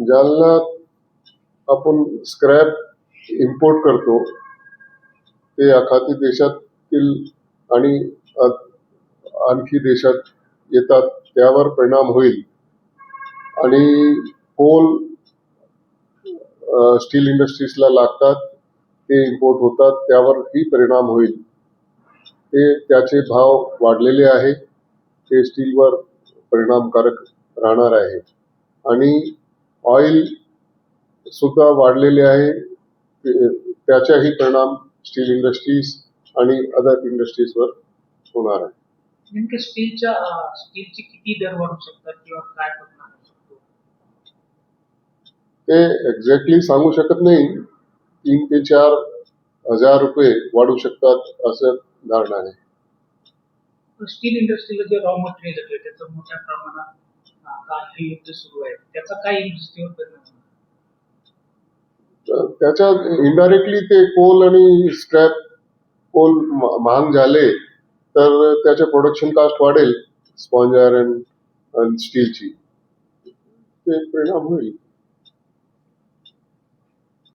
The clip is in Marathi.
जालन्यात आपण स्क्रॅप इम्पोर्ट करतो, ते अखाती देशातील आणि आणखी देशात येतात, त्यावर परिणाम होईल. आणि कोल स्टील इंडस्ट्रीजला लागतात, ते इम्पोर्ट होतात, त्यावरही परिणाम होईल. त्याचे भाव वाढलेले आहे, ते स्टीलवर परिणामकारक राहणार आहे. आणि ऑइल सुद्धा वाढलेले आहे, त्याचाही परिणाम स्टील इंडस्ट्रीज आणि अदर इंडस्ट्रीजवर होणार आहे. नेमके स्टीलची किती दर वाढू शकतात किंवा काय परिणाम होऊ शकतो ते एक्झॅक्टली सांगू शकत नाही. 3 ते 4 हजार रुपये वाढू शकतात असं धारणा आहे. स्टील इंडस्ट्रीला जे रॉ मटेरियल येते त्याचं मोठ्या प्रमाणात काही युद्ध सुरू आहे, त्याचा काय इंडस्ट्रीवर परिणाम होणार? त्याच्या इनडायरेक्टली ते कोल आणि स्क्रॅप कोल महाग झाले तर त्याचे प्रोडक्शन कॉस्ट वाढेल, स्पॉन्ज आयर्न आणि स्टीलची, ते परिणाम होईल.